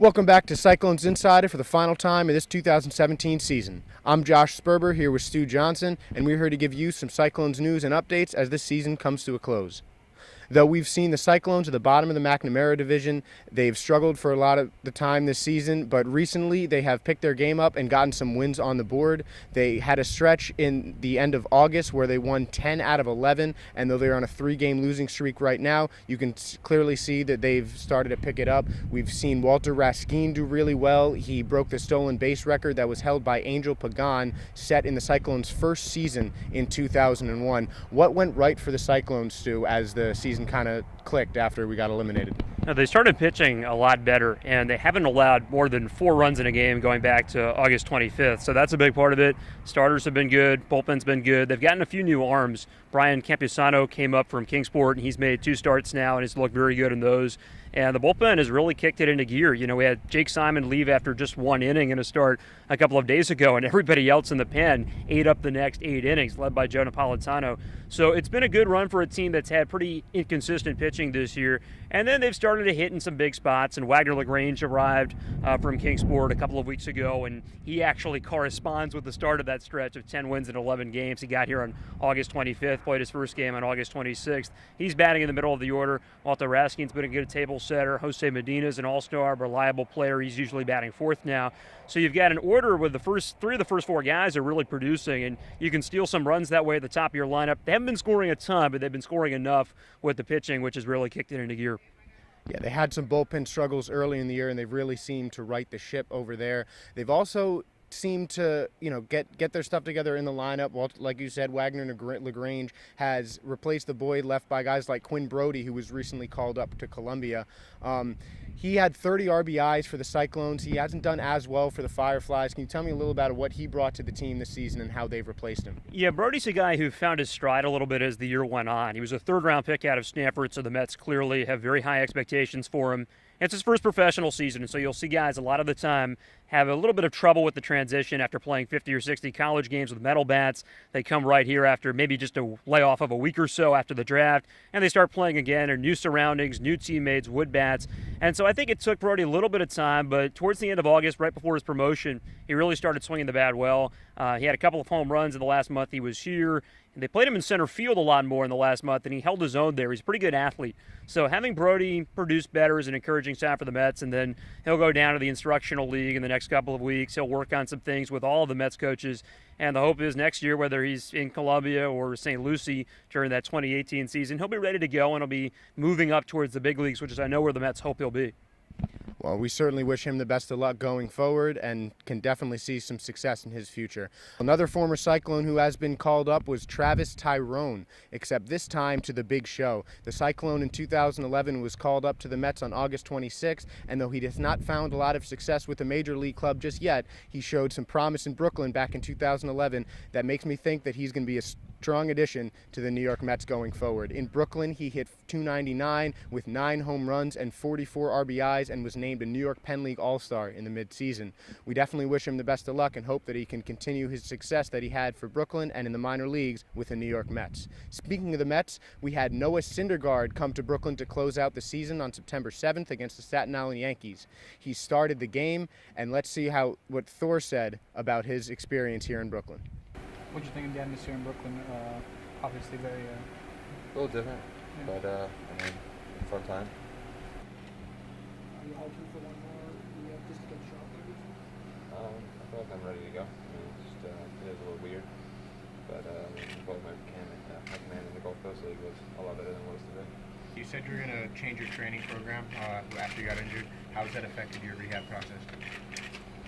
Welcome back to Cyclones Insider for the final time of this 2017 season. I'm Josh Sperber here with Stu Johnson, and we're here to give you some Cyclones news and updates as this season comes to a close. Though we've seen the Cyclones at the bottom of the McNamara division, they've struggled for a lot of the time this season, but recently they have picked their game up and gotten some wins on the board. They had a stretch in the end of August where they won 10 out of 11, and though they're on a 3-game losing streak right now, you can clearly see that they've started to pick it up. We've seen Walter Raskin do really well. He broke the stolen base record that was held by Angel Pagan, set in the Cyclones' first season in 2001. What went right for the Cyclones, Stu, as the season kind of clicked after we got eliminated? Now, they started pitching a lot better, and they haven't allowed more than 4 runs in a game going back to August 25th, so that's a big part of it. Starters have been good, bullpen's been good. They've gotten a few new arms. Brian Campusano came up from Kingsport, and he's made 2 starts now, and he's looked very good in those. And the bullpen has really kicked it into gear. You know, we had Jake Simon leave after just 1 inning in a start a couple of days ago, and everybody else in the pen ate up the next 8 innings, led by Joe Napolitano. So it's been a good run for a team that's had pretty inconsistent pitching this year. And then they've started to hit in some big spots, and Wagner LaGrange arrived from Kingsport a couple of weeks ago, and he actually corresponds with the start of that stretch of 10 wins in 11 games. He got here on August 25th, played his first game on August 26th. He's batting in the middle of the order. Walter Raskin's been a good table setter. Jose Medina's an all-star, reliable player. He's usually batting 4th now. So you've got an order with the first 3 of the first 4 guys are really producing, and you can steal some runs that way at the top of your lineup. They haven't been scoring a ton, but they've been scoring enough with the pitching, which has really kicked it into gear. Yeah, they had some bullpen struggles early in the year, and they've really seemed to right the ship over there. They've also seemed to, get their stuff together in the lineup. Well, like you said, Wagner LaGrange has replaced the void left by guys like Quinn Brody, who was recently called up to Columbia. He had 30 RBIs for the Cyclones. He hasn't done as well for the Fireflies. Can you tell me a little about what he brought to the team this season and how they've replaced him? Yeah, Brody's a guy who found his stride a little bit as the year went on. He was a 3rd-round pick out of Stanford, so the Mets clearly have very high expectations for him. It's his first professional season, and so you'll see guys a lot of the time have a little bit of trouble with the transition after playing 50 or 60 college games with metal bats. They come right here after maybe just a layoff of a week or so after the draft, and they start playing again in new surroundings, new teammates, wood bats. And so I think it took Brody a little bit of time, but towards the end of August, right before his promotion, he really started swinging the bat well. He had a couple of home runs in the last month he was here. And they played him in center field a lot more in the last month, and he held his own there. He's a pretty good athlete. So having Brody produce better is an encouraging sign for the Mets, and then he'll go down to the instructional league in the next couple of weeks. He'll work on some things with all of the Mets coaches, and the hope is next year, whether he's in Columbia or St. Lucie during that 2018 season, he'll be ready to go, and he'll be moving up towards the big leagues, which is I know where the Mets hope he'll be. Well, we certainly wish him the best of luck going forward and can definitely see some success in his future. Another former Cyclone who has been called up was Travis Tyrone, except this time to the big show. The Cyclone in 2011 was called up to the Mets on August 26th, and though he has not found a lot of success with a major league club just yet, he showed some promise in Brooklyn back in 2011 that makes me think that he's going to be a strong addition to the New York Mets going forward. In Brooklyn, he hit .299 with 9 home runs and 44 RBIs and was named a New York Penn League All-Star in the midseason. We definitely wish him the best of luck and hope that he can continue his success that he had for Brooklyn and in the minor leagues with the New York Mets. Speaking of the Mets, we had Noah Syndergaard come to Brooklyn to close out the season on September 7th against the Staten Island Yankees. He started the game, and let's see what Thor said about his experience here in Brooklyn. What do you think of the atmosphere in Brooklyn? Obviously very... A little different, yeah. But fun time. Are you hoping for one more just to get the shot maybe? I feel like I'm ready to go. It is a little weird, but both my command in the Gulf Coast League was a lot better than it was today. You said you were going to change your training program after you got injured. How has that affected your rehab process?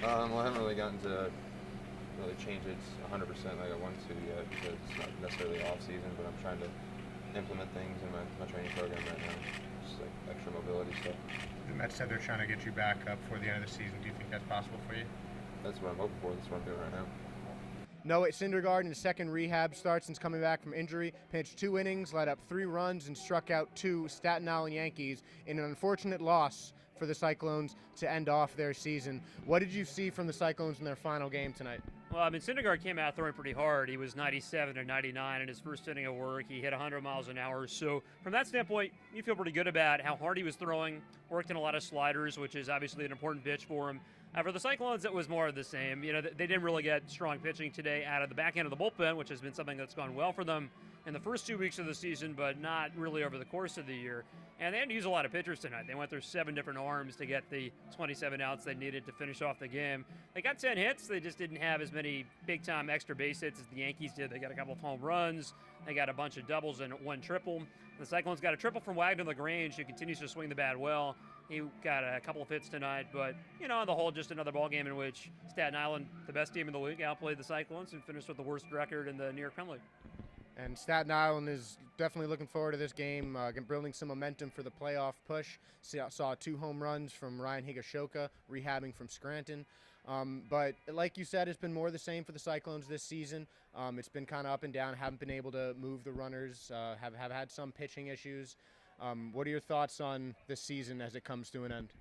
Well, I haven't really gotten to change it 100% like I want to yet because it's not necessarily off season, but I'm trying to implement things in my training program right now, just like extra mobility stuff. The Mets said they're trying to get you back up for the end of the season. Do you think that's possible for you? That's what I'm hoping for. That's what I'm doing right now. Noah Syndergaard in his second rehab start since coming back from injury, pitched 2 innings, let up 3 runs, and struck out 2 Staten Island Yankees in an unfortunate loss for the Cyclones to end off their season. What did you see from the Cyclones in their final game tonight? Well, I mean, Syndergaard came out throwing pretty hard. He was 97 and 99 in his first inning of work. He hit 100 miles an hour. So from that standpoint, you feel pretty good about how hard he was throwing. Worked in a lot of sliders, which is obviously an important pitch for him. For the Cyclones, it was more of the same. You know, they didn't really get strong pitching today out of the back end of the bullpen, which has been something that's gone well for them in the first 2 weeks of the season, but not really over the course of the year. And they had to use a lot of pitchers tonight. They went through 7 different arms to get the 27 outs they needed to finish off the game. They got 10 hits. They just didn't have as many big-time extra base hits as the Yankees did. They got a couple of home runs. They got a bunch of doubles and 1 triple. The Cyclones got a triple from Wagner LaGrange, who continues to swing the bat well. He got a couple of hits tonight, but, you know, on the whole, just another ball game in which Staten Island, the best team in the league, outplayed the Cyclones and finished with the worst record in the New York Penn League. And Staten Island is definitely looking forward to this game, building some momentum for the playoff push. Saw 2 home runs from Ryan Higashoka, rehabbing from Scranton. But like you said, it's been more the same for the Cyclones this season. It's been kind of up and down, haven't been able to move the runners, have had some pitching issues. What are your thoughts on this season as it comes to an end?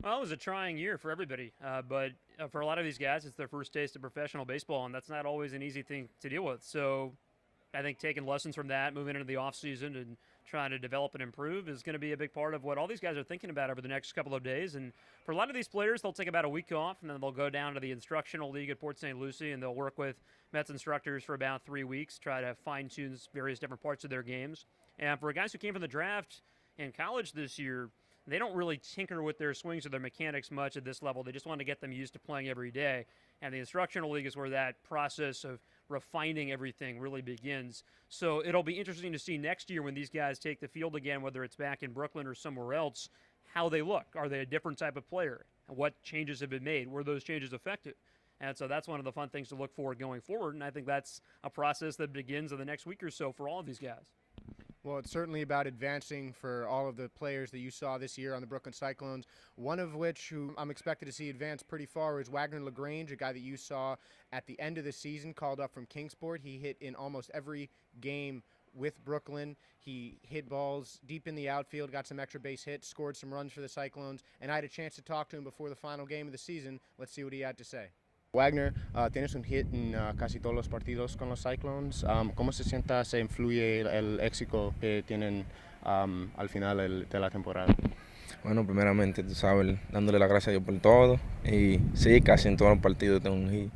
Well, it was a trying year for everybody, but for a lot of these guys, it's their first taste of professional baseball, and that's not always an easy thing to deal with. So I think taking lessons from that, moving into the offseason and trying to develop and improve is going to be a big part of what all these guys are thinking about over the next couple of days. And for a lot of these players, they'll take about a week off, and then they'll go down to the instructional league at Port St. Lucie, and they'll work with Mets instructors for about 3 weeks, try to fine-tune various different parts of their games. And for guys who came from the draft in college this year, they don't really tinker with their swings or their mechanics much at this level. They just want to get them used to playing every day. And the instructional league is where that process of refining everything really begins. So it'll be interesting to see next year when these guys take the field again, whether it's back in Brooklyn or somewhere else, how they look. Are they a different type of player? What changes have been made? Were those changes effective? And so that's one of the fun things to look for going forward. And I think that's a process that begins in the next week or so for all of these guys. Well, it's certainly about advancing for all of the players that you saw this year on the Brooklyn Cyclones, one of which who I'm expected to see advance pretty far is Wagner LaGrange, a guy that you saw at the end of the season called up from Kingsport. He hit in almost every game with Brooklyn. He hit balls deep in the outfield, got some extra base hits, scored some runs for the Cyclones, and I had a chance to talk to him before the final game of the season. Let's see what he had to say. Wagner, tienes un hit en casi todos los partidos con los Cyclones. ¿Cómo se influye el éxito que tienen al final de la temporada? Bueno, primeramente, tú sabes, dándole las gracias a Dios por todo. Y sí, casi en todos los partidos tengo un hit.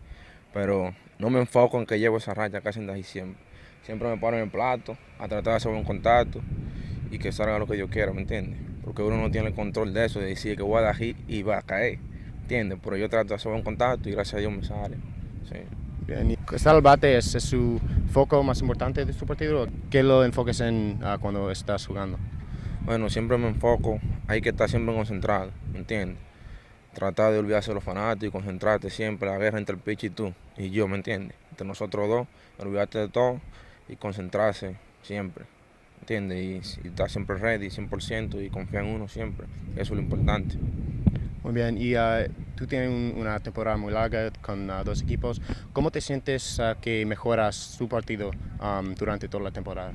Pero no me enfoco en que llevo esa racha casi en diciembre. Siempre me paro en el plato a tratar de hacer un contacto y que salga lo que yo quiera, ¿me entiendes? Porque uno no tiene el control de eso, de decir que voy a dar hit y va a caer. ¿Entiendes? Pero yo trato de hacer un contacto y gracias a Dios me sale. Sí. Bien, ¿estar al bate es su foco más importante de su partido? ¿Qué lo enfoques en cuando estás jugando? Bueno, siempre me enfoco, hay que estar siempre concentrado, ¿me entiendes? Tratar de olvidarse de los fanáticos y concentrarte siempre en la guerra entre el pitch y tú y yo, ¿me entiendes? Entre nosotros dos, olvidarte de todo y concentrarse siempre, ¿entiendes? Y estar siempre ready, 100% y confiar en uno siempre, eso es lo importante. Muy bien, y tú tienes una temporada muy larga con 2 equipos. ¿Cómo te sientes que mejoras tu partido durante toda la temporada?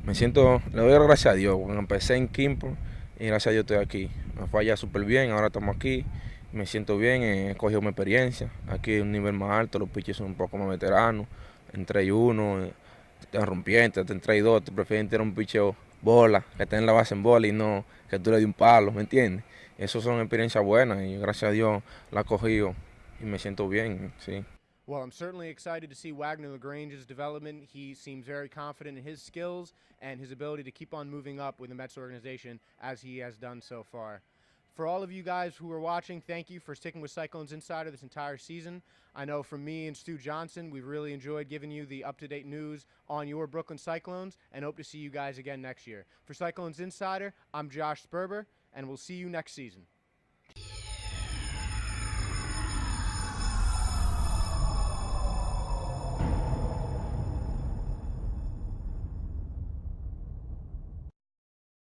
Me siento, le doy gracias a Dios, porque empecé en Kimpo y gracias a Dios estoy aquí. Me fue allá súper bien, ahora estamos aquí, me siento bien, he cogido mi experiencia. Aquí es un nivel más alto, los pitchers son un poco más veteranos, en 3-1, están rompientes, en 3-2, te prefieren tener un pitcher bola, que tenga la base en bola y no que tú le des un palo, ¿me entiendes? Eso son experiencias buenas y gracias a Dios la he cogido y me siento bien, sí. Well, I'm certainly excited to see Wagner LaGrange's development. He seems very confident in his skills and his ability to keep on moving up with the Mets organization as he has done so far. For all of you guys who are watching, thank you for sticking with Cyclones Insider this entire season. I know from me and Stu Johnson, we've really enjoyed giving you the up-to-date news on your Brooklyn Cyclones and hope to see you guys again next year. For Cyclones Insider, I'm Josh Sperber, and we'll see you next season.